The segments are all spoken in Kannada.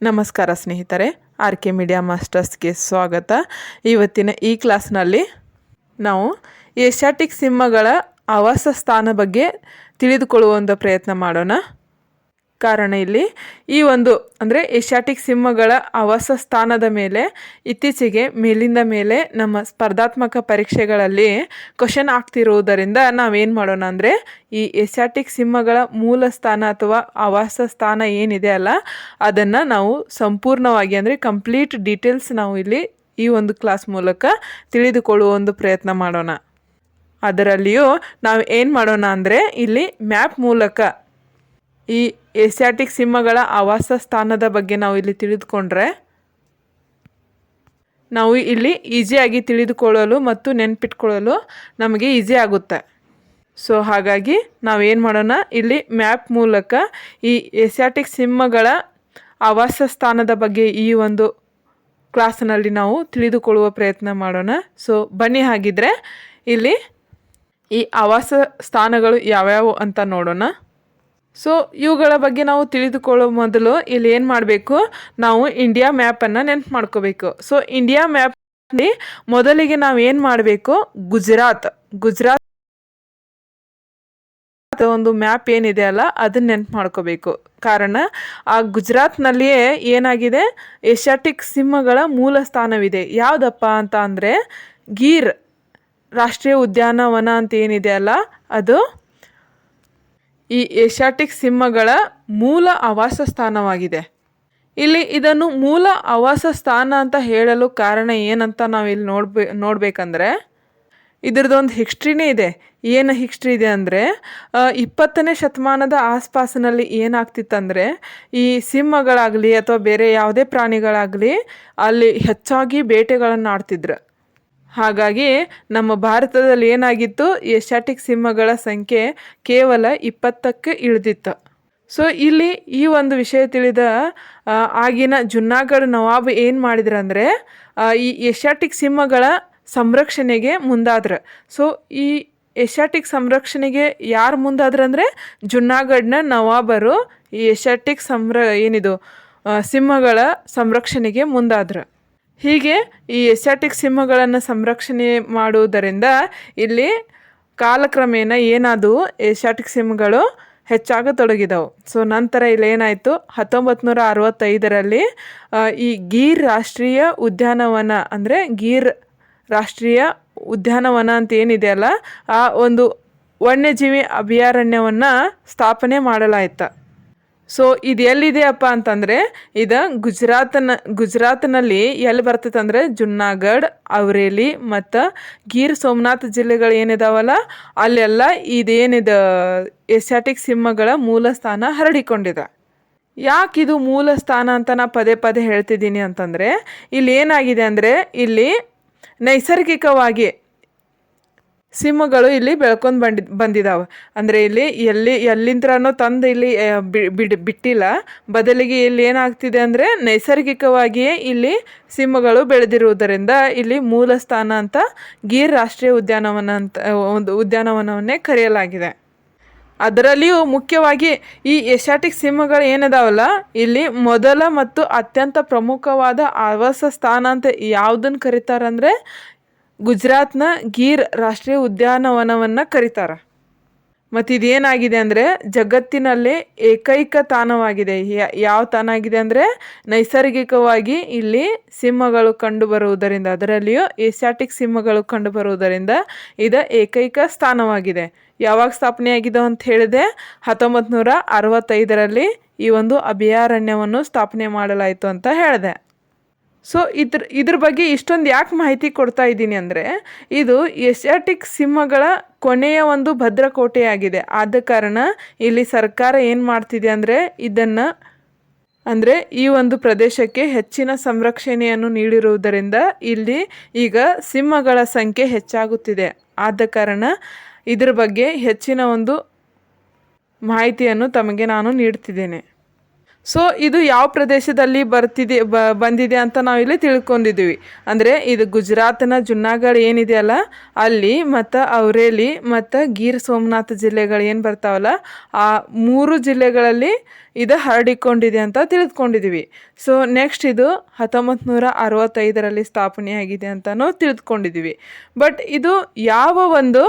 ನಮಸ್ಕಾರ ಸ್ನೇಹಿತರೆ, ಆರ್ ಕೆ ಮೀಡಿಯಾ ಮಾಸ್ಟರ್ಸ್ಗೆ ಸ್ವಾಗತ. ಇವತ್ತಿನ ಈ ಕ್ಲಾಸ್ನಲ್ಲಿ ನಾವು ಏಷ್ಯಾಟಿಕ್ ಸಿಂಹಗಳ ಆವಾಸ ಸ್ಥಾನ ಬಗ್ಗೆ ತಿಳಿದುಕೊಳ್ಳುವ ಪ್ರಯತ್ನ ಮಾಡೋಣ. ಕಾರಣ ಇಲ್ಲಿ ಈ ಅಂದರೆ ಏಷ್ಯಾಟಿಕ್ ಸಿಂಹಗಳ ಆವಾಸ ಸ್ಥಾನದ ಮೇಲೆ ಇತ್ತೀಚೆಗೆ ಮೇಲಿಂದ ಮೇಲೆ ನಮ್ಮ ಸ್ಪರ್ಧಾತ್ಮಕ ಪರೀಕ್ಷೆಗಳಲ್ಲಿ ಕ್ವಶನ್ ಆಗ್ತಿರುವುದರಿಂದ ನಾವೇನು ಮಾಡೋಣ ಅಂದರೆ ಈ ಏಷ್ಯಾಟಿಕ್ ಸಿಂಹಗಳ ಮೂಲ ಸ್ಥಾನ ಅಥವಾ ಆವಾಸ ಸ್ಥಾನ ಏನಿದೆ ಅಲ್ಲ, ಅದನ್ನು ನಾವು ಸಂಪೂರ್ಣವಾಗಿ ಅಂದರೆ ಕಂಪ್ಲೀಟ್ ಡೀಟೇಲ್ಸ್ ನಾವು ಇಲ್ಲಿ ಈ ಕ್ಲಾಸ್ ಮೂಲಕ ತಿಳಿದುಕೊಳ್ಳುವ ಪ್ರಯತ್ನ ಮಾಡೋಣ. ಅದರಲ್ಲಿಯೂ ನಾವು ಏನು ಮಾಡೋಣ ಅಂದರೆ ಇಲ್ಲಿ ಮ್ಯಾಪ್ ಮೂಲಕ ಈ ಏಷ್ಯಾಟಿಕ್ ಸಿಂಹಗಳ ಆವಾಸ ಸ್ಥಾನದ ಬಗ್ಗೆ ನಾವು ಇಲ್ಲಿ ತಿಳಿದುಕೊಂಡ್ರೆ ನಾವು ಇಲ್ಲಿ ಈಸಿಯಾಗಿ ತಿಳಿದುಕೊಳ್ಳಲು ಮತ್ತು ನೆನಪಿಟ್ಕೊಳ್ಳಲು ನಮಗೆ ಈಸಿ ಆಗುತ್ತೆ. ಸೊ ಹಾಗಾಗಿ ನಾವೇನು ಮಾಡೋಣ, ಇಲ್ಲಿ ಮ್ಯಾಪ್ ಮೂಲಕ ಈ ಏಷ್ಯಾಟಿಕ್ ಸಿಂಹಗಳ ಆವಾಸ ಸ್ಥಾನದ ಬಗ್ಗೆ ಈ ಕ್ಲಾಸ್ನಲ್ಲಿ ನಾವು ತಿಳಿದುಕೊಳ್ಳುವ ಪ್ರಯತ್ನ ಮಾಡೋಣ. ಸೊ ಬನ್ನಿ, ಹಾಗಿದ್ರೆ ಇಲ್ಲಿ ಈ ಆವಾಸ ಸ್ಥಾನಗಳು ಯಾವ್ಯಾವು ಅಂತ ನೋಡೋಣ. ಸೊ ಇವುಗಳ ಬಗ್ಗೆ ನಾವು ತಿಳಿದುಕೊಳ್ಳೋ ಮೊದಲು ಇಲ್ಲಿ ಏನು ಮಾಡಬೇಕು, ನಾವು ಇಂಡಿಯಾ ಮ್ಯಾಪನ್ನು ನೆನಪು ಮಾಡ್ಕೋಬೇಕು. ಸೊ ಇಂಡಿಯಾ ಮ್ಯಾಪ್ನಲ್ಲಿ ಮೊದಲಿಗೆ ನಾವು ಏನು ಮಾಡಬೇಕು, ಗುಜರಾತ್ ಮ್ಯಾಪ್ ಏನಿದೆ ಅಲ್ಲ ಅದನ್ನ ನೆನಪು ಮಾಡ್ಕೋಬೇಕು. ಕಾರಣ ಆ ಗುಜರಾತ್ನಲ್ಲಿಯೇ ಏನಾಗಿದೆ, ಏಷ್ಯಾಟಿಕ್ ಸಿಂಹಗಳ ಮೂಲ ಸ್ಥಾನವಿದೆ. ಯಾವುದಪ್ಪ ಅಂತ ಅಂದರೆ ಗೀರ್ ರಾಷ್ಟ್ರೀಯ ಉದ್ಯಾನವನ ಅಂತ ಏನಿದೆ ಅಲ್ಲ, ಅದು ಈ ಏಷ್ಯಾಟಿಕ್ ಸಿಂಹಗಳ ಮೂಲ ಆವಾಸ ಸ್ಥಾನವಾಗಿದೆ. ಇಲ್ಲಿ ಇದನ್ನು ಮೂಲ ಆವಾಸ ಸ್ಥಾನ ಅಂತ ಹೇಳಲು ಕಾರಣ ಏನಂತ ನಾವಿಲ್ಲಿ ನೋಡಬೇಕಂದ್ರೆ ಇದ್ರದ್ದೊಂದು ಹಿಸ್ಟ್ರಿನೇ ಇದೆ. ಏನು ಹಿಸ್ಟ್ರಿ ಇದೆ ಅಂದರೆ 20ನೇ ಶತಮಾನದ ಆಸ್ಪಾಸಿನಲ್ಲಿ ಏನಾಗ್ತಿತ್ತಂದರೆ ಈ ಸಿಂಹಗಳಾಗಲಿ ಅಥವಾ ಬೇರೆ ಯಾವುದೇ ಪ್ರಾಣಿಗಳಾಗಲಿ ಅಲ್ಲಿ ಹೆಚ್ಚಾಗಿ ಬೇಟೆಗಳನ್ನು ಆಡ್ತಿದ್ರು. ಹಾಗಾಗಿ ನಮ್ಮ ಭಾರತದಲ್ಲಿ ಏನಾಗಿತ್ತು, ಏಷ್ಯಾಟಿಕ್ ಸಿಂಹಗಳ ಸಂಖ್ಯೆ ಕೇವಲ 20ಕ್ಕೆ ಇಳಿದಿತ್ತು. ಸೊ ಇಲ್ಲಿ ಈ ವಿಷಯ ತಿಳಿದ ಆಗಿನ ಜುನಾಗಢ ನವಾಬ್ ಏನು ಮಾಡಿದ್ರು ಅಂದರೆ ಈ ಏಷ್ಯಾಟಿಕ್ ಸಿಂಹಗಳ ಸಂರಕ್ಷಣೆಗೆ ಮುಂದಾದ್ರು. ಸೊ ಈ ಏಷ್ಯಾಟಿಕ್ ಸಂರಕ್ಷಣೆಗೆ ಯಾರು ಮುಂದಾದ್ರು ಅಂದರೆ ಜುನಾಗಢನ ನವಾಬರು ಈ ಏಷ್ಯಾಟಿಕ್ ಸಿಂಹಗಳ ಸಂರಕ್ಷಣೆಗೆ ಮುಂದಾದ್ರು. ಹೀಗೆ ಈ ಏಷ್ಯಾಟಿಕ್ ಸಿಂಹಗಳನ್ನು ಸಂರಕ್ಷಣೆ ಮಾಡುವುದರಿಂದ ಇಲ್ಲಿ ಕಾಲಕ್ರಮೇಣ ಏನಾದವು, ಏಷ್ಯಾಟಿಕ್ ಸಿಂಹಗಳು ಹೆಚ್ಚಾಗತೊಡಗಿದವು. ಸೊ ನಂತರ ಇಲ್ಲಿ ಏನಾಯಿತು, 1965ರಲ್ಲಿ ಈ ಗೀರ್ ರಾಷ್ಟ್ರೀಯ ಉದ್ಯಾನವನ ಅಂದರೆ ಗೀರ್ ರಾಷ್ಟ್ರೀಯ ಉದ್ಯಾನವನ ಅಂತ ಏನಿದೆ ಅಲ್ಲ, ಆ ವನ್ಯಜೀವಿ ಅಭಯಾರಣ್ಯವನ್ನು ಸ್ಥಾಪನೆ ಮಾಡಲಾಯಿತು. ಸೊ ಇದು ಎಲ್ಲಿದೆಯಪ್ಪ ಅಂತಂದರೆ ಇದು ಗುಜರಾತ್ನಲ್ಲಿ ಎಲ್ಲಿ ಬರ್ತೈತೆ ಅಂದರೆ ಜುನಾಗಢ್, ಅವರೇಲಿ ಮತ್ತು ಗೀರ್ ಸೋಮನಾಥ್ ಜಿಲ್ಲೆಗಳು ಏನಿದಾವಲ್ಲ ಅಲ್ಲೆಲ್ಲ ಇದೇನಿದೆ ಏಷ್ಯಾಟಿಕ್ ಸಿಂಹಗಳ ಮೂಲ ಸ್ಥಾನ ಹರಡಿಕೊಂಡಿದೆ. ಯಾಕಿದು ಮೂಲ ಸ್ಥಾನ ಅಂತ ನಾ ಪದೇ ಪದೇ ಹೇಳ್ತಿದ್ದೀನಿ ಅಂತಂದರೆ ಇಲ್ಲಿ ಏನಾಗಿದೆ ಅಂದರೆ ಇಲ್ಲಿ ನೈಸರ್ಗಿಕವಾಗಿ ಸಿಂಹಗಳು ಇಲ್ಲಿ ಬೆಳ್ಕೊಂಡು ಬಂದಿದ್ದಾವೆ. ಅಂದರೆ ಇಲ್ಲಿ ಎಲ್ಲಿಂದ್ರನೋ ತಂದು ಇಲ್ಲಿ ಬಿಟ್ಟಿಲ್ಲ, ಬದಲಿಗೆ ಇಲ್ಲಿ ಏನಾಗ್ತಿದೆ ಅಂದರೆ ನೈಸರ್ಗಿಕವಾಗಿಯೇ ಇಲ್ಲಿ ಸಿಂಹಗಳು ಬೆಳೆದಿರುವುದರಿಂದ ಇಲ್ಲಿ ಮೂಲ ಸ್ಥಾನ ಅಂತ ಗೀರ್ ರಾಷ್ಟ್ರೀಯ ಉದ್ಯಾನವನ ಅಂತ ಉದ್ಯಾನವನವನ್ನೇ ಕರೆಯಲಾಗಿದೆ. ಅದರಲ್ಲಿಯೂ ಮುಖ್ಯವಾಗಿ ಈ ಏಷ್ಯಾಟಿಕ್ ಸಿಂಹಗಳು ಏನಿದಾವಲ್ಲ, ಇಲ್ಲಿ ಮೊದಲ ಮತ್ತು ಅತ್ಯಂತ ಪ್ರಮುಖವಾದ ಆವಾಸ ಸ್ಥಾನ ಅಂತ ಯಾವುದನ್ನು ಕರೀತಾರಂದರೆ ಗುಜರಾತ್ನ ಗೀರ್ ರಾಷ್ಟ್ರೀಯ ಉದ್ಯಾನವನವನ್ನು ಕರೀತಾರೆ. ಮತ್ತು ಇದೇನಾಗಿದೆ ಅಂದರೆ ಜಗತ್ತಿನಲ್ಲೇ ಏಕೈಕ ತಾಣವಾಗಿದೆ. ಯಾವ ತಾಣ ಆಗಿದೆ ಅಂದರೆ ನೈಸರ್ಗಿಕವಾಗಿ ಇಲ್ಲಿ ಸಿಂಹಗಳು ಕಂಡುಬರುವುದರಿಂದ, ಅದರಲ್ಲಿಯೂ ಏಷ್ಯಾಟಿಕ್ ಸಿಂಹಗಳು ಕಂಡುಬರುವುದರಿಂದ ಇದು ಏಕೈಕ ಸ್ಥಾನವಾಗಿದೆ. ಯಾವಾಗ ಸ್ಥಾಪನೆಯಾಗಿದೆ ಅಂತ ಹೇಳಿದೆ, 1965ರಲ್ಲಿ ಈ ಅಭಯಾರಣ್ಯವನ್ನು ಸ್ಥಾಪನೆ ಮಾಡಲಾಯಿತು ಅಂತ ಹೇಳಿದೆ. ಸೊ ಇದ್ರ ಬಗ್ಗೆ ಇಷ್ಟೊಂದು ಯಾಕೆ ಮಾಹಿತಿ ಕೊಡ್ತಾ ಇದ್ದೀನಿ ಅಂದರೆ ಇದು ಏಷ್ಯಾಟಿಕ್ ಸಿಂಹಗಳ ಕೊನೆಯ ಭದ್ರಕೋಟೆಯಾಗಿದೆ. ಆದ ಕಾರಣ ಇಲ್ಲಿ ಸರ್ಕಾರ ಏನು ಮಾಡ್ತಿದೆ ಅಂದರೆ ಇದನ್ನು ಅಂದರೆ ಈ ಪ್ರದೇಶಕ್ಕೆ ಹೆಚ್ಚಿನ ಸಂರಕ್ಷಣೆಯನ್ನು ನೀಡಿರುವುದರಿಂದ ಇಲ್ಲಿ ಈಗ ಸಿಂಹಗಳ ಸಂಖ್ಯೆ ಹೆಚ್ಚಾಗುತ್ತಿದೆ. ಆದ ಕಾರಣ ಇದ್ರ ಬಗ್ಗೆ ಹೆಚ್ಚಿನ ಮಾಹಿತಿಯನ್ನು ತಮಗೆ ನಾನು ನೀಡ್ತಿದ್ದೇನೆ. ಸೊ ಇದು ಯಾವ ಪ್ರದೇಶದಲ್ಲಿ ಬಂದಿದೆ ಅಂತ ನಾವಿಲ್ಲಿ ತಿಳ್ಕೊಂಡಿದ್ದೀವಿ. ಅಂದರೆ ಇದು ಗುಜರಾತ್ನ ಜುನಾಗಢ್ ಏನಿದೆಯಲ್ಲ ಅಲ್ಲಿ ಮತ್ತು ಔರೇಲಿ ಮತ್ತು ಗೀರ್ ಸೋಮನಾಥ್ ಜಿಲ್ಲೆಗಳು ಏನು ಬರ್ತಾವಲ್ಲ ಆ 3 ಜಿಲ್ಲೆಗಳಲ್ಲಿ ಇದು ಹರಡಿಕೊಂಡಿದೆ ಅಂತ ತಿಳಿದುಕೊಂಡಿದ್ದೀವಿ. ಸೊ ನೆಕ್ಸ್ಟ್ ಇದು 1965ರಲ್ಲಿ ಸ್ಥಾಪನೆಯಾಗಿದೆ ಅಂತಲೂ ತಿಳಿದುಕೊಂಡಿದ್ದೀವಿ. ಬಟ್ ಇದು ಯಾವ ಒಂದು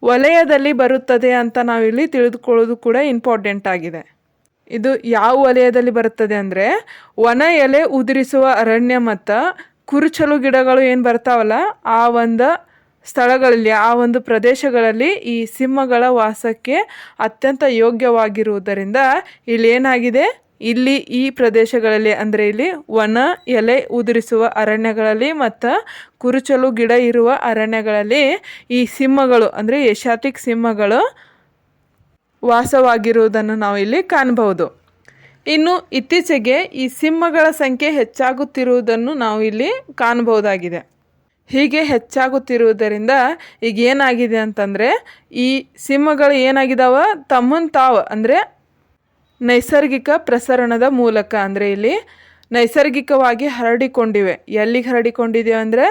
ವಲಯದಲ್ಲಿ ಬರುತ್ತದೆ ಅಂತ ನಾವಿಲ್ಲಿ ತಿಳಿದುಕೊಳ್ಳೋದು ಕೂಡ ಇಂಪಾರ್ಟೆಂಟ್ ಆಗಿದೆ. ಇದು ಯಾವ ವಲಯದಲ್ಲಿ ಬರುತ್ತದೆ ಅಂದರೆ ಒಣ ಎಲೆ ಉದುರಿಸುವ ಅರಣ್ಯ ಮತ್ತು ಕುರುಚಲು ಗಿಡಗಳು ಏನು ಬರ್ತಾವಲ್ಲ ಆ ಒಂದು ಸ್ಥಳಗಳಲ್ಲಿ ಆ ಒಂದು ಪ್ರದೇಶಗಳಲ್ಲಿ ಈ ಸಿಂಹಗಳ ವಾಸಕ್ಕೆ ಅತ್ಯಂತ ಯೋಗ್ಯವಾಗಿರುವುದರಿಂದ ಇಲ್ಲಿ ಏನಾಗಿದೆ, ಇಲ್ಲಿ ಈ ಪ್ರದೇಶಗಳಲ್ಲಿ ಅಂದರೆ ಇಲ್ಲಿ ಒಣ ಎಲೆ ಉದುರಿಸುವ ಅರಣ್ಯಗಳಲ್ಲಿ ಮತ್ತು ಕುರುಚಲು ಗಿಡ ಇರುವ ಅರಣ್ಯಗಳಲ್ಲಿ ಈ ಸಿಂಹಗಳು ಅಂದರೆ ಏಷ್ಯಾಟಿಕ್ ಸಿಂಹಗಳು ವಾಸವಾಗಿರುವುದನ್ನು ನಾವು ಇಲ್ಲಿ ಕಾಣಬಹುದು. ಇನ್ನು ಇತ್ತೀಚೆಗೆ ಈ ಸಿಂಹಗಳ ಸಂಖ್ಯೆ ಹೆಚ್ಚಾಗುತ್ತಿರುವುದನ್ನು ನಾವು ಇಲ್ಲಿ ಕಾಣಬಹುದಾಗಿದೆ. ಹೀಗೆ ಹೆಚ್ಚಾಗುತ್ತಿರುವುದರಿಂದ ಈಗ ಏನಾಗಿದೆ ಅಂತಂದರೆ ಈ ಸಿಂಹಗಳು ಏನಾಗಿದಾವ ತಮ್ಮನ್ನು ತಾವು ಅಂದರೆ ನೈಸರ್ಗಿಕ ಪ್ರಸರಣದ ಮೂಲಕ ಅಂದರೆ ಇಲ್ಲಿ ನೈಸರ್ಗಿಕವಾಗಿ ಹರಡಿಕೊಂಡಿವೆ. ಎಲ್ಲಿಗೆ ಹರಡಿಕೊಂಡಿವೆ ಅಂದರೆ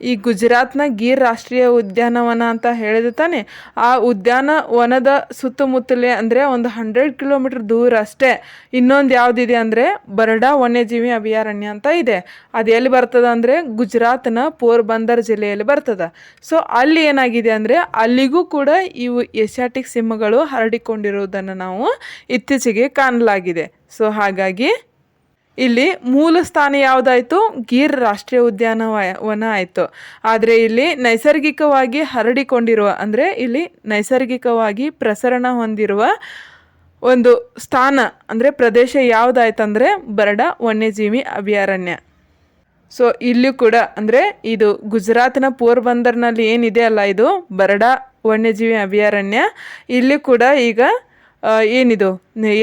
ಈ ಗುಜರಾತ್ನ ಗೀರ್ ರಾಷ್ಟ್ರೀಯ ಉದ್ಯಾನವನ ಅಂತ ಹೇಳಿದೆ ತಾನೆ, ಆ ಉದ್ಯಾನವನದ ಸುತ್ತಮುತ್ತಲೇ ಅಂದರೆ ಒಂದು 100 ಕಿಲೋಮೀಟರ್ ದೂರ ಅಷ್ಟೇ ಇನ್ನೊಂದು ಯಾವುದಿದೆ ಅಂದರೆ ಬರಡಾ ವನ್ಯಜೀವಿ ಅಭಯಾರಣ್ಯ ಅಂತ ಇದೆ. ಅದು ಎಲ್ಲಿ ಬರ್ತದೆ ಅಂದರೆ ಗುಜರಾತ್ನ ಪೋರ್ಬಂದರ್ ಜಿಲ್ಲೆಯಲ್ಲಿ ಬರ್ತದೆ. ಸೊ ಅಲ್ಲಿ ಏನಾಗಿದೆ ಅಂದರೆ ಅಲ್ಲಿಗೂ ಕೂಡ ಇವು ಏಷ್ಯಾಟಿಕ್ ಸಿಂಹಗಳು ಹರಡಿಕೊಂಡಿರುವುದನ್ನು ನಾವು ಇತ್ತೀಚೆಗೆ ಕಾಣಲಾಗಿದೆ. ಸೊ ಹಾಗಾಗಿ ಇಲ್ಲಿ ಮೂಲ ಸ್ಥಾನ ಯಾವುದಾಯಿತು, ಗೀರ್ ರಾಷ್ಟ್ರೀಯ ಉದ್ಯಾನವನ ಆಯಿತು. ಆದರೆ ಇಲ್ಲಿ ನೈಸರ್ಗಿಕವಾಗಿ ಹರಡಿಕೊಂಡಿರುವ ಅಂದರೆ ಇಲ್ಲಿ ನೈಸರ್ಗಿಕವಾಗಿ ಪ್ರಸರಣ ಹೊಂದಿರುವ ಒಂದು ಸ್ಥಾನ ಅಂದರೆ ಪ್ರದೇಶ ಯಾವುದಾಯ್ತಂದರೆ ಬರಡಾ ವನ್ಯಜೀವಿ ಅಭಯಾರಣ್ಯ. ಸೊ ಇಲ್ಲೂ ಕೂಡ ಅಂದರೆ ಇದು ಗುಜರಾತ್ನ ಪೋರ್ಬಂದರ್ನಲ್ಲಿ ಏನಿದೆ ಅಲ್ಲ ಇದು ಬರಡಾ ವನ್ಯಜೀವಿ ಅಭಯಾರಣ್ಯ, ಇಲ್ಲಿ ಕೂಡ ಈಗ ಏನಿದು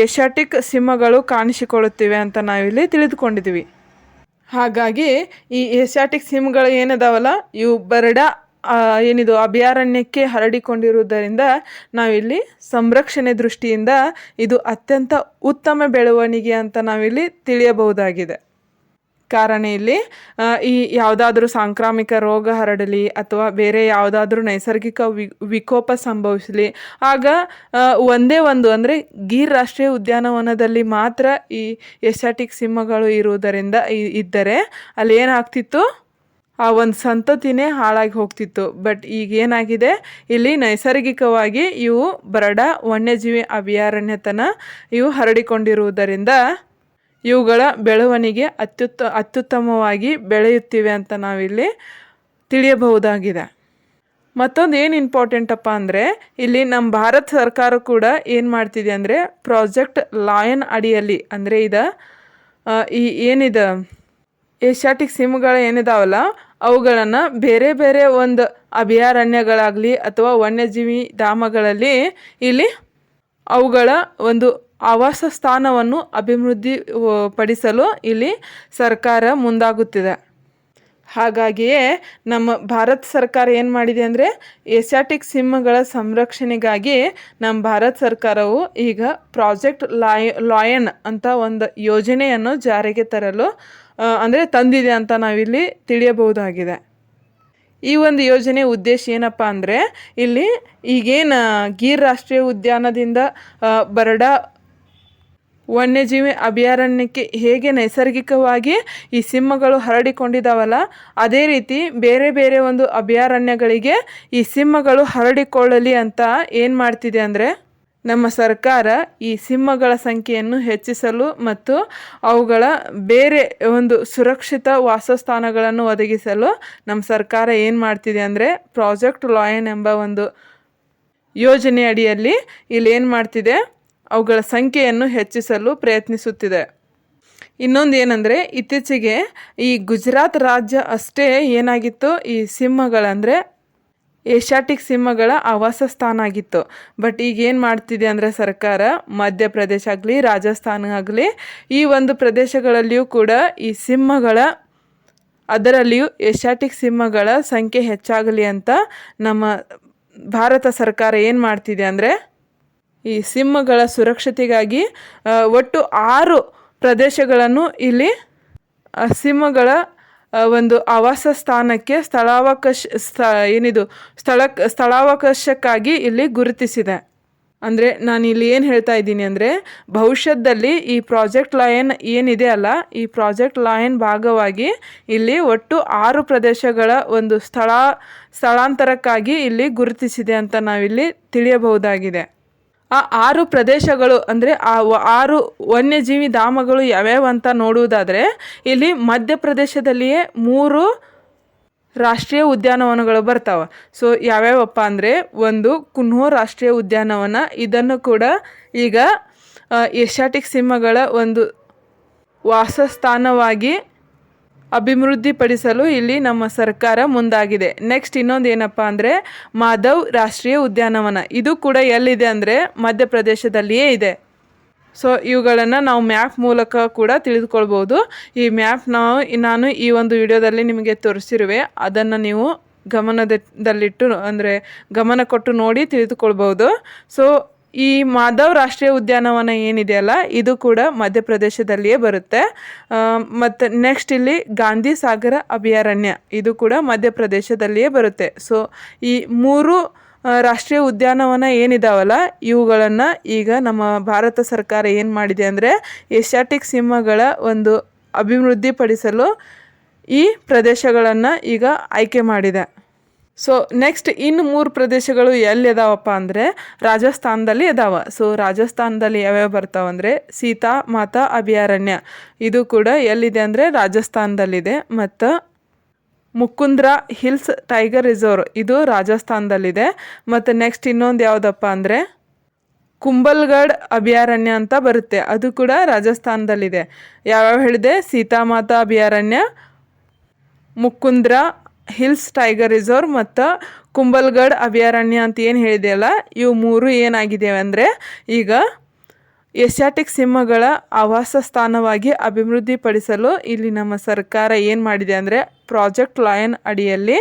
ಏಷ್ಯಾಟಿಕ್ ಸಿಂಹಗಳು ಕಾಣಿಸಿಕೊಳ್ಳುತ್ತಿವೆ ಅಂತ ನಾವಿಲ್ಲಿ ತಿಳಿದುಕೊಂಡಿದ್ದೀವಿ. ಹಾಗಾಗಿ ಈ ಏಷ್ಯಾಟಿಕ್ ಸಿಂಹಗಳು ಏನದಾವಲ್ಲ ಇವು ಬರಡಾ ಏನಿದು ಅಭಯಾರಣ್ಯಕ್ಕೆ ಹರಡಿಕೊಂಡಿರುವುದರಿಂದ ನಾವಿಲ್ಲಿ ಸಂರಕ್ಷಣೆ ದೃಷ್ಟಿಯಿಂದ ಇದು ಅತ್ಯಂತ ಉತ್ತಮ ಬೆಳವಣಿಗೆ ಅಂತ ನಾವಿಲ್ಲಿ ತಿಳಿಯಬಹುದಾಗಿದೆ. ಕಾರಣ ಇಲ್ಲಿ ಈ ಯಾವುದಾದ್ರೂ ಸಾಂಕ್ರಾಮಿಕ ರೋಗ ಹರಡಲಿ ಅಥವಾ ಬೇರೆ ಯಾವುದಾದ್ರೂ ನೈಸರ್ಗಿಕ ವಿಕೋಪ ಸಂಭವಿಸಲಿ ಆಗ ಒಂದೇ ಒಂದು ಅಂದರೆ ಗೀರ್ ರಾಷ್ಟ್ರೀಯ ಉದ್ಯಾನವನದಲ್ಲಿ ಮಾತ್ರ ಈ ಏಷ್ಯಾಟಿಕ್ ಸಿಂಹಗಳು ಇರುವುದರಿಂದ ಇದ್ದರೆ ಅಲ್ಲಿ ಏನಾಗ್ತಿತ್ತು, ಆ ಒಂದು ಸಂತತಿನೇ ಹಾಳಾಗಿ ಹೋಗ್ತಿತ್ತು. ಬಟ್ ಈಗ ಏನಾಗಿದೆ, ಇಲ್ಲಿ ನೈಸರ್ಗಿಕವಾಗಿ ಇವು ಬರಡಾ ವನ್ಯಜೀವಿ ಅಭಯಾರಣ್ಯತನ ಇವು ಹರಡಿಕೊಂಡಿರುವುದರಿಂದ ಇವುಗಳ ಬೆಳವಣಿಗೆ ಅತ್ಯುತ್ತಮವಾಗಿ ಬೆಳೆಯುತ್ತಿವೆ ಅಂತ ನಾವಿಲ್ಲಿ ತಿಳಿಯಬಹುದಾಗಿದೆ. ಮತ್ತೊಂದು ಏನು ಇಂಪಾರ್ಟೆಂಟಪ್ಪ ಅಂದರೆ ಇಲ್ಲಿ ನಮ್ಮ ಭಾರತ ಸರ್ಕಾರ ಕೂಡ ಏನು ಮಾಡ್ತಿದೆ ಅಂದರೆ ಪ್ರಾಜೆಕ್ಟ್ ಲಾಯನ್ ಅಡಿಯಲ್ಲಿ ಅಂದರೆ ಈ ಏನಿದೆ ಏಷ್ಯಾಟಿಕ್ ಸಿಂಹಗಳು ಏನಿದಾವಲ್ಲ ಅವುಗಳನ್ನು ಬೇರೆ ಬೇರೆ ಒಂದು ಅಭಯಾರಣ್ಯಗಳಾಗಲಿ ಅಥವಾ ವನ್ಯಜೀವಿ ಧಾಮಗಳಲ್ಲಿ ಇಲ್ಲಿ ಅವುಗಳ ಒಂದು ಆವಾಸ ಸ್ಥಾನವನ್ನು ಅಭಿವೃದ್ಧಿ ಪಡಿಸಲು ಇಲ್ಲಿ ಸರ್ಕಾರ ಮುಂದಾಗುತ್ತಿದೆ. ಹಾಗಾಗಿಯೇ ನಮ್ಮ ಭಾರತ ಸರ್ಕಾರ ಏನು ಮಾಡಿದೆ ಅಂದರೆ ಏಷ್ಯಾಟಿಕ್ ಸಿಂಹಗಳ ಸಂರಕ್ಷಣೆಗಾಗಿ ನಮ್ಮ ಭಾರತ ಸರ್ಕಾರವು ಈಗ ಪ್ರಾಜೆಕ್ಟ್ ಲಾಯನ್ ಅಂತ ಒಂದು ಯೋಜನೆಯನ್ನು ಜಾರಿಗೆ ತರಲು ಅಂದರೆ ತಂದಿದೆ ಅಂತ ನಾವಿಲ್ಲಿ ತಿಳಿಯಬಹುದಾಗಿದೆ. ಈ ಒಂದು ಯೋಜನೆ ಉದ್ದೇಶ ಏನಪ್ಪ ಅಂದರೆ ಇಲ್ಲಿ ಈಗೇನು ಗೀರ್ ರಾಷ್ಟ್ರೀಯ ಉದ್ಯಾನದಿಂದ ಬರಡಾ ವನ್ಯಜೀವಿ ಅಭಯಾರಣ್ಯಕ್ಕೆ ಹೇಗೆ ನೈಸರ್ಗಿಕವಾಗಿ ಈ ಸಿಂಹಗಳು ಹರಡಿಕೊಂಡಿದ್ದಾವಲ್ಲ ಅದೇ ರೀತಿ ಬೇರೆ ಬೇರೆ ಒಂದು ಅಭಯಾರಣ್ಯಗಳಿಗೆ ಈ ಸಿಂಹಗಳು ಹರಡಿಕೊಳ್ಳಲಿ ಅಂತ ಏನು ಮಾಡ್ತಿದೆ ಅಂದರೆ ನಮ್ಮ ಸರ್ಕಾರ ಈ ಸಿಂಹಗಳ ಸಂಖ್ಯೆಯನ್ನು ಹೆಚ್ಚಿಸಲು ಮತ್ತು ಅವುಗಳ ಬೇರೆ ಒಂದು ಸುರಕ್ಷಿತ ವಾಸಸ್ಥಾನಗಳನ್ನು ಒದಗಿಸಲು ನಮ್ಮ ಸರ್ಕಾರ ಏನು ಮಾಡ್ತಿದೆ ಅಂದರೆ ಪ್ರಾಜೆಕ್ಟ್ ಲಾಯನ್ ಎಂಬ ಒಂದು ಯೋಜನೆ ಅಡಿಯಲ್ಲಿ ಇಲ್ಲಿ ಏನು ಮಾಡ್ತಿದೆ, ಅವುಗಳ ಸಂಖ್ಯೆಯನ್ನು ಹೆಚ್ಚಿಸಲು ಪ್ರಯತ್ನಿಸುತ್ತಿದೆ. ಇನ್ನೊಂದು ಏನಂದರೆ ಇತ್ತೀಚೆಗೆ ಈ ಗುಜರಾತ್ ರಾಜ್ಯ ಅಷ್ಟೇ ಏನಾಗಿತ್ತು, ಈ ಸಿಂಹಗಳಂದರೆ ಏಷ್ಯಾಟಿಕ್ ಸಿಂಹಗಳ ಆವಾಸ ಸ್ಥಾನ ಆಗಿತ್ತು. ಬಟ್ ಈಗ ಏನು ಮಾಡ್ತಿದೆ ಅಂದರೆ ಸರ್ಕಾರ ಮಧ್ಯಪ್ರದೇಶ ಆಗಲಿ ರಾಜಸ್ಥಾನ ಆಗಲಿ ಈ ಒಂದು ಪ್ರದೇಶಗಳಲ್ಲಿಯೂ ಕೂಡ ಈ ಸಿಂಹಗಳ ಅದರಲ್ಲಿಯೂ ಏಷ್ಯಾಟಿಕ್ ಸಿಂಹಗಳ ಸಂಖ್ಯೆ ಹೆಚ್ಚಾಗಲಿ ಅಂತ ನಮ್ಮ ಭಾರತ ಸರ್ಕಾರ ಏನು ಮಾಡ್ತಿದೆ ಅಂದರೆ ಈ ಸಿಂಹಗಳ ಸುರಕ್ಷತೆಗಾಗಿ ಒಟ್ಟು 6 ಪ್ರದೇಶಗಳನ್ನು ಇಲ್ಲಿ ಸಿಂಹಗಳ ಒಂದು ಆವಾಸ ಸ್ಥಾನಕ್ಕೆ ಸ್ಥಳಾವಕಾಶಕ್ಕಾಗಿ ಇಲ್ಲಿ ಗುರುತಿಸಿದೆ. ಅಂದರೆ ನಾನು ಇಲ್ಲಿ ಏನು ಹೇಳ್ತಾ ಇದ್ದೀನಿ ಅಂದರೆ, ಭವಿಷ್ಯದಲ್ಲಿ ಈ ಪ್ರಾಜೆಕ್ಟ್ ಲಯನ್ ಏನಿದೆ ಅಲ್ಲ, ಈ ಪ್ರಾಜೆಕ್ಟ್ ಲಯನ್ ಭಾಗವಾಗಿ ಇಲ್ಲಿ ಒಟ್ಟು 6 ಪ್ರದೇಶಗಳ ಒಂದು ಸ್ಥಳಾಂತರಕ್ಕಾಗಿ ಇಲ್ಲಿ ಗುರುತಿಸಿದೆ ಅಂತ ನಾವಿಲ್ಲಿ ತಿಳಿಯಬಹುದಾಗಿದೆ. ಆ 6 ಪ್ರದೇಶಗಳು ಅಂದರೆ ಆ 6 ವನ್ಯಜೀವಿ ಧಾಮಗಳು ಯಾವ್ಯಾವ ಅಂತ ನೋಡುವುದಾದರೆ, ಇಲ್ಲಿ ಮಧ್ಯಪ್ರದೇಶದಲ್ಲಿಯೇ 3 ರಾಷ್ಟ್ರೀಯ ಉದ್ಯಾನವನಗಳು ಬರ್ತಾವೆ. ಸೊ ಯಾವ್ಯಾವಪ್ಪ ಅಂದರೆ, ಒಂದು ಕುನ್ಹೋ ರಾಷ್ಟ್ರೀಯ ಉದ್ಯಾನವನ, ಇದನ್ನು ಕೂಡ ಈಗ ಏಷ್ಯಾಟಿಕ್ ಸಿಂಹಗಳ ಒಂದು ವಾಸಸ್ಥಾನವಾಗಿ ಅಭಿವೃದ್ಧಿಪಡಿಸಲು ಇಲ್ಲಿ ನಮ್ಮ ಸರ್ಕಾರ ಮುಂದಾಗಿದೆ. ನೆಕ್ಸ್ಟ್ ಇನ್ನೊಂದು ಏನಪ್ಪ ಅಂದರೆ, ಮಾಧವ್ ರಾಷ್ಟ್ರೀಯ ಉದ್ಯಾನವನ, ಇದು ಕೂಡ ಎಲ್ಲಿದೆ ಅಂದರೆ ಮಧ್ಯಪ್ರದೇಶದಲ್ಲಿಯೇ ಇದೆ. ಸೊ ಇವುಗಳನ್ನು ನಾವು ಮ್ಯಾಪ್ ಮೂಲಕ ಕೂಡ ತಿಳಿದುಕೊಳ್ಬೋದು. ಈ ಮ್ಯಾಪ್ ನಾನು ಈ ಒಂದು ವಿಡಿಯೋದಲ್ಲಿ ನಿಮಗೆ ತೋರಿಸಿರುವೆ, ಅದನ್ನು ನೀವು ಗಮನದಲ್ಲಿಟ್ಟು ಅಂದರೆ ಗಮನ ಕೊಟ್ಟು ನೋಡಿ ತಿಳಿದುಕೊಳ್ಬೋದು. ಸೊ ಈ ಮಾಧವ್ ರಾಷ್ಟ್ರೀಯ ಉದ್ಯಾನವನ ಏನಿದೆಯಲ್ಲ, ಇದು ಕೂಡ ಮಧ್ಯಪ್ರದೇಶದಲ್ಲಿಯೇ ಬರುತ್ತೆ. ಮತ್ತು ನೆಕ್ಸ್ಟ್ ಇಲ್ಲಿ ಗಾಂಧಿ ಸಾಗರ ಅಭಯಾರಣ್ಯ, ಇದು ಕೂಡ ಮಧ್ಯಪ್ರದೇಶದಲ್ಲಿಯೇ ಬರುತ್ತೆ. ಸೊ ಈ 3 ರಾಷ್ಟ್ರೀಯ ಉದ್ಯಾನವನ ಏನಿದಾವಲ್ಲ, ಇವುಗಳನ್ನು ಈಗ ನಮ್ಮ ಭಾರತ ಸರ್ಕಾರ ಏನು ಮಾಡಿದೆ ಅಂದರೆ, ಏಷ್ಯಾಟಿಕ್ ಸಿಂಹಗಳ ಒಂದು ಅಭಿವೃದ್ಧಿಪಡಿಸಲು ಈ ಪ್ರದೇಶಗಳನ್ನು ಈಗ ಆಯ್ಕೆ ಮಾಡಿದೆ. ಸೊ ನೆಕ್ಸ್ಟ್ ಇನ್ನು 3 ಪ್ರದೇಶಗಳು ಎಲ್ಲಿ ಇದಾವಪ್ಪ ಅಂದರೆ ರಾಜಸ್ಥಾನದಲ್ಲಿ ಇದಾವೆ. ಸೊ ರಾಜಸ್ಥಾನದಲ್ಲಿ ಯಾವ್ಯಾವ ಬರ್ತಾವಂದರೆ, ಸೀತಾ ಮಾತಾ ಅಭಯಾರಣ್ಯ, ಇದು ಕೂಡ ಎಲ್ಲಿದೆ ಅಂದರೆ ರಾಜಸ್ಥಾನದಲ್ಲಿದೆ. ಮತ್ತು ಮುಕುಂದ್ರ ಹಿಲ್ಸ್ ಟೈಗರ್ ರಿಸರ್ವ್, ಇದು ರಾಜಸ್ಥಾನದಲ್ಲಿದೆ. ಮತ್ತು ನೆಕ್ಸ್ಟ್ ಇನ್ನೊಂದು ಯಾವುದಪ್ಪ ಅಂದರೆ ಕುಂಭಲ್ಗಢ್ ಅಭಯಾರಣ್ಯ ಅಂತ ಬರುತ್ತೆ, ಅದು ಕೂಡ ರಾಜಸ್ಥಾನದಲ್ಲಿದೆ. ಯಾವ್ಯಾವ ಹೇಳಿದೆ, ಸೀತಾಮಾತಾ ಅಭಯಾರಣ್ಯ, ಮುಕುಂದ್ರ ಹಿಲ್ಸ್ ಟೈಗರ್ ರಿಸರ್ವ್ ಮತ್ತು ಕುಂಭಲ್ಗಢ್ ಅಭಯಾರಣ್ಯ ಅಂತ ಏನು ಹೇಳಿದೆಯಲ್ಲ, ಇವು 3 ಏನಾಗಿದೆ ಅಂದರೆ ಈಗ ಏಷ್ಯಾಟಿಕ್ ಸಿಂಹಗಳ ಆವಾಸ ಸ್ಥಾನವಾಗಿ ಅಭಿವೃದ್ಧಿಪಡಿಸಲು ಇಲ್ಲಿ ನಮ್ಮ ಸರ್ಕಾರ ಏನು ಮಾಡಿದೆ ಅಂದರೆ, ಪ್ರಾಜೆಕ್ಟ್ ಲಯನ್ ಅಡಿಯಲ್ಲಿ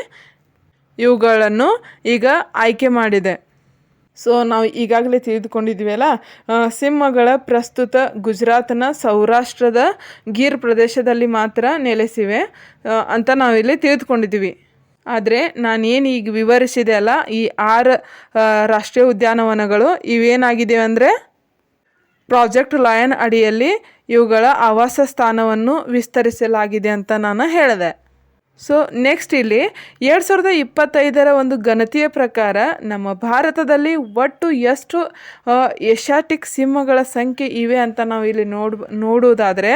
ಇವುಗಳನ್ನು ಈಗ ಆಯ್ಕೆ ಮಾಡಿದೆ. ಸೊ ನಾವು ಈಗಾಗಲೇ ತಿಳಿದುಕೊಂಡಿದ್ದೀವಲ್ಲ, ಸಿಂಹಗಳ ಪ್ರಸ್ತುತ ಗುಜರಾತ್ನ ಸೌರಾಷ್ಟ್ರದ ಗಿರ್ ಪ್ರದೇಶದಲ್ಲಿ ಮಾತ್ರ ನೆಲೆಸಿವೆ ಅಂತ ನಾವಿಲ್ಲಿ ತಿಳಿದುಕೊಂಡಿದ್ದೀವಿ. ಆದರೆ ನಾನೇನು ಈಗ ವಿವರಿಸಿದೆ ಅಲ್ಲ, ಈ 6 ರಾಷ್ಟ್ರೀಯ ಉದ್ಯಾನವನಗಳು ಇವೇನಾಗಿದೆ ಅಂದರೆ ಪ್ರಾಜೆಕ್ಟ್ ಲಯನ್ ಅಡಿಯಲ್ಲಿ ಇವುಗಳ ಆವಾಸ ಸ್ಥಾನವನ್ನು ವಿಸ್ತರಿಸಲಾಗಿದೆ ಅಂತ ನಾನು ಹೇಳಿದೆ. ಸೊ ನೆಕ್ಸ್ಟ್ ಇಲ್ಲಿ 2025 ಒಂದು ಗಣತಿಯ ಪ್ರಕಾರ ನಮ್ಮ ಭಾರತದಲ್ಲಿ ಒಟ್ಟು ಎಷ್ಟು ಏಷ್ಯಾಟಿಕ್ ಸಿಂಹಗಳ ಸಂಖ್ಯೆ ಇವೆ ಅಂತ ನಾವು ಇಲ್ಲಿ ನೋಡುವುದಾದರೆ,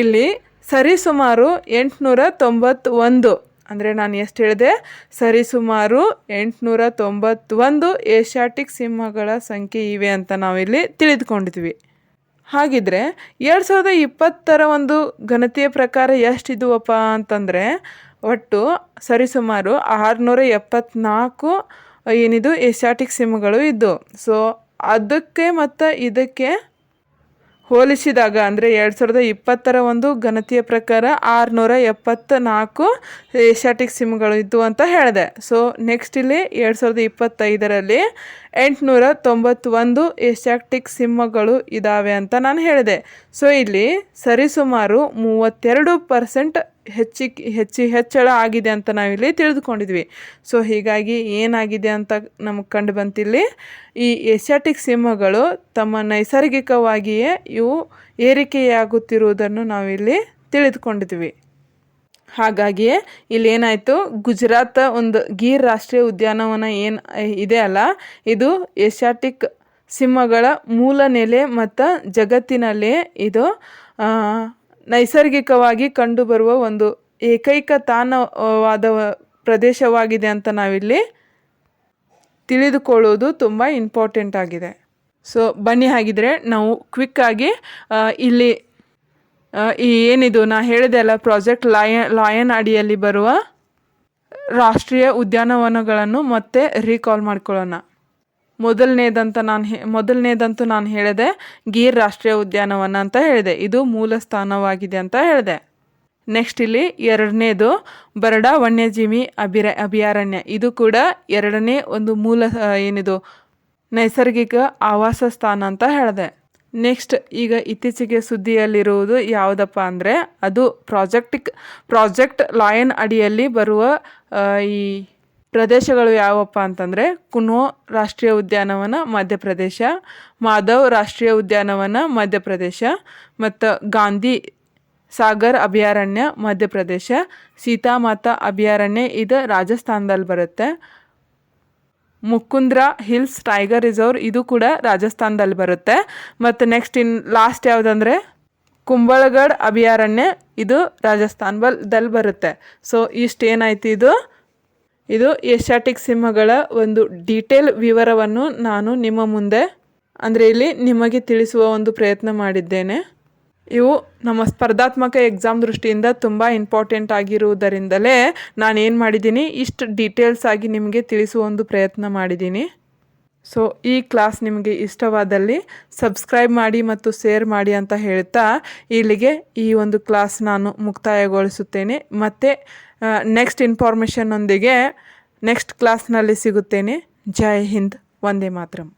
ಇಲ್ಲಿ ಸರಿಸುಮಾರು 891, ಅಂದರೆ ನಾನು ಎಷ್ಟು ಹೇಳಿದೆ, ಸರಿಸುಮಾರು 891 ಏಷ್ಯಾಟಿಕ್ ಸಿಂಹಗಳ ಸಂಖ್ಯೆ ಇವೆ ಅಂತ ನಾವಿಲ್ಲಿ ತಿಳಿದುಕೊಂಡಿದ್ವಿ. ಹಾಗಿದ್ರೆ 2020 ಒಂದು ಗಣತಿಯ ಪ್ರಕಾರ ಎಷ್ಟಿದುವಪ್ಪ ಅಂತಂದರೆ, ಒಟ್ಟು ಸರಿಸುಮಾರು 674 ಏನಿದು ಏಷ್ಯಾಟಿಕ್ ಸಿಂಹಗಳು ಇದ್ದು. ಸೊ ಅದಕ್ಕೆ ಮತ್ತು ಇದಕ್ಕೆ ಹೋಲಿಸಿದಾಗ ಅಂದರೆ 2020 ಒಂದು ಗಣತಿಯ ಪ್ರಕಾರ 674 ಏಷ್ಯಾಟಿಕ್ ಸಿಂಹಗಳು ಇದ್ದು ಅಂತ ಹೇಳಿದೆ. ಸೊ ನೆಕ್ಸ್ಟ್ ಇಲ್ಲಿ 2025ರಲ್ಲಿ 891 ಏಷ್ಯಾಟಿಕ್ ಸಿಂಹಗಳು ಇದ್ದಾವೆ ಅಂತ ನಾನು ಹೇಳಿದೆ. ಸೊ ಇಲ್ಲಿ ಸರಿಸುಮಾರು 32% ಹೆಚ್ಚಳ ಆಗಿದೆ ಅಂತ ನಾವಿಲ್ಲಿ ತಿಳಿದುಕೊಂಡಿದ್ವಿ. ಸೊ ಹೀಗಾಗಿ ಏನಾಗಿದೆ ಅಂತ ನಮಗೆ ಕಂಡು ಬಂತಿಲ್ಲಿ, ಈ ಏಷ್ಯಾಟಿಕ್ ಸಿಂಹಗಳು ತಮ್ಮ ನೈಸರ್ಗಿಕವಾಗಿಯೇ ಇವು ಏರಿಕೆಯಾಗುತ್ತಿರುವುದನ್ನು ನಾವಿಲ್ಲಿ ತಿಳಿದುಕೊಂಡಿದ್ವಿ. ಹಾಗಾಗಿಯೇ ಇಲ್ಲೇನಾಯಿತು, ಗುಜರಾತ್ ಒಂದು ಗಿರ್ ರಾಷ್ಟ್ರೀಯ ಉದ್ಯಾನವನ ಏನು ಇದೆ ಅಲ್ಲ, ಇದು ಏಷ್ಯಾಟಿಕ್ ಸಿಂಹಗಳ ಮೂಲ ನೆಲೆ ಮತ್ತು ಜಗತ್ತಿನಲ್ಲೇ ಇದು ನೈಸರ್ಗಿಕವಾಗಿ ಕಂಡುಬರುವ ಒಂದು ಏಕೈಕ ತಾಣವಾದ ಪ್ರದೇಶವಾಗಿದೆ ಅಂತ ನಾವಿಲ್ಲಿ ತಿಳಿದುಕೊಳ್ಳೋದು ತುಂಬ ಇಂಪಾರ್ಟೆಂಟ್ ಆಗಿದೆ. ಸೊ ಬನ್ನಿ ಹಾಗಿದ್ರೆ ನಾವು ಕ್ವಿಕ್ಕಾಗಿ ಇಲ್ಲಿ ಈ ಏನಿದು ನಾ ಹೇಳಿದೆ ಅಲ್ಲ, ಪ್ರಾಜೆಕ್ಟ್ ಲಾಯನ್ ಅಡಿಯಲ್ಲಿ ಬರುವ ರಾಷ್ಟ್ರೀಯ ಉದ್ಯಾನವನಗಳನ್ನು ಮತ್ತೆ ರೀಕಾಲ್ ಮಾಡ್ಕೊಳ್ಳೋಣ. ಮೊದಲನೇದಂತೂ ನಾನು ಹೇಳಿದೆ ಗಿರ್ ರಾಷ್ಟ್ರೀಯ ಉದ್ಯಾನವನ ಅಂತ ಹೇಳಿದೆ, ಇದು ಮೂಲ ಸ್ಥಾನವಾಗಿದೆ ಅಂತ ಹೇಳಿದೆ. ನೆಕ್ಸ್ಟ್ ಇಲ್ಲಿ 2ನೇದು ಬರ್ಡಾ ವನ್ಯಜೀವಿ ಅಭಯಾರಣ್ಯ, ಇದು ಕೂಡ 2ನೇ ಒಂದು ಮೂಲ ಏನಿದು ನೈಸರ್ಗಿಕ ಆವಾಸ ಸ್ಥಾನ ಅಂತ ಹೇಳಿದೆ. ನೆಕ್ಸ್ಟ್ ಈಗ ಇತ್ತೀಚೆಗೆ ಸುದ್ದಿಯಲ್ಲಿರುವುದು ಯಾವುದಪ್ಪ ಅಂದರೆ ಅದು ಪ್ರಾಜೆಕ್ಟ್ ಲಾಯನ್ ಅಡಿಯಲ್ಲಿ ಬರುವ ಈ ಪ್ರದೇಶಗಳು ಯಾವಪ್ಪ ಅಂತಂದರೆ ಕುನೋ ರಾಷ್ಟ್ರೀಯ ಉದ್ಯಾನವನ ಮಧ್ಯಪ್ರದೇಶ, ಮಾಧವ್ ರಾಷ್ಟ್ರೀಯ ಉದ್ಯಾನವನ ಮಧ್ಯಪ್ರದೇಶ, ಮತ್ತು ಗಾಂಧಿ ಸಾಗರ್ ಅಭಯಾರಣ್ಯ ಮಧ್ಯಪ್ರದೇಶ, ಸೀತಾಮಾತಾ ಅಭಯಾರಣ್ಯ ಇದು ರಾಜಸ್ಥಾನದಲ್ಲಿ ಬರುತ್ತೆ, ಮುಕುಂದ್ರ ಹಿಲ್ಸ್ ಟೈಗರ್ ರಿಸರ್ವ್ ಇದು ಕೂಡ ರಾಜಸ್ಥಾನದಲ್ಲಿ ಬರುತ್ತೆ, ಮತ್ತು ನೆಕ್ಸ್ಟ್ ಲಾಸ್ಟ್ ಯಾವುದಂದರೆ ಕುಂಬಳಗಢ್ ಅಭಯಾರಣ್ಯ ಇದು ರಾಜಸ್ಥಾನದಲ್ಲಿ ಬರುತ್ತೆ. ಸೊ ಇಷ್ಟೇನಾಯ್ತು ಇದು ಏಷ್ಯಾಟಿಕ್ ಸಿಂಹಗಳ ಒಂದು ಡೀಟೇಲ್ ವಿವರವನ್ನು ನಾನು ನಿಮ್ಮ ಮುಂದೆ ಅಂದರೆ ಇಲ್ಲಿ ನಿಮಗೆ ತಿಳಿಸುವ ಒಂದು ಪ್ರಯತ್ನ ಮಾಡಿದ್ದೇನೆ. ಇವು ನಮ್ಮ ಸ್ಪರ್ಧಾತ್ಮಕ ಎಕ್ಸಾಮ್ ದೃಷ್ಟಿಯಿಂದ ತುಂಬ ಇಂಪಾರ್ಟೆಂಟ್ ಆಗಿರುವುದರಿಂದಲೇ ನಾನೇನು ಮಾಡಿದ್ದೀನಿ ಇಷ್ಟು ಡೀಟೇಲ್ಸ್ ಆಗಿ ನಿಮಗೆ ತಿಳಿಸುವ ಒಂದು ಪ್ರಯತ್ನ ಮಾಡಿದ್ದೀನಿ. ಸೊ ಈ ಕ್ಲಾಸ್ ನಿಮಗೆ ಇಷ್ಟವಾದಲ್ಲಿ ಸಬ್ಸ್ಕ್ರೈಬ್ ಮಾಡಿ ಮತ್ತು ಶೇರ್ ಮಾಡಿ ಅಂತ ಹೇಳ್ತಾ ಇಲ್ಲಿಗೆ ಈ ಒಂದು ಕ್ಲಾಸ್ ನಾನು ಮುಕ್ತಾಯಗೊಳಿಸುತ್ತೇನೆ. ಮತ್ತು ನೆಕ್ಸ್ಟ್ ಇನ್ಫಾರ್ಮೇಷನ್ನೊಂದಿಗೆ ನೆಕ್ಸ್ಟ್ ಕ್ಲಾಸ್ನಲ್ಲಿ ಸಿಗುತ್ತೇನೆ. ಜೈ ಹಿಂದ್, ವಂದೇ ಮಾತರಂ.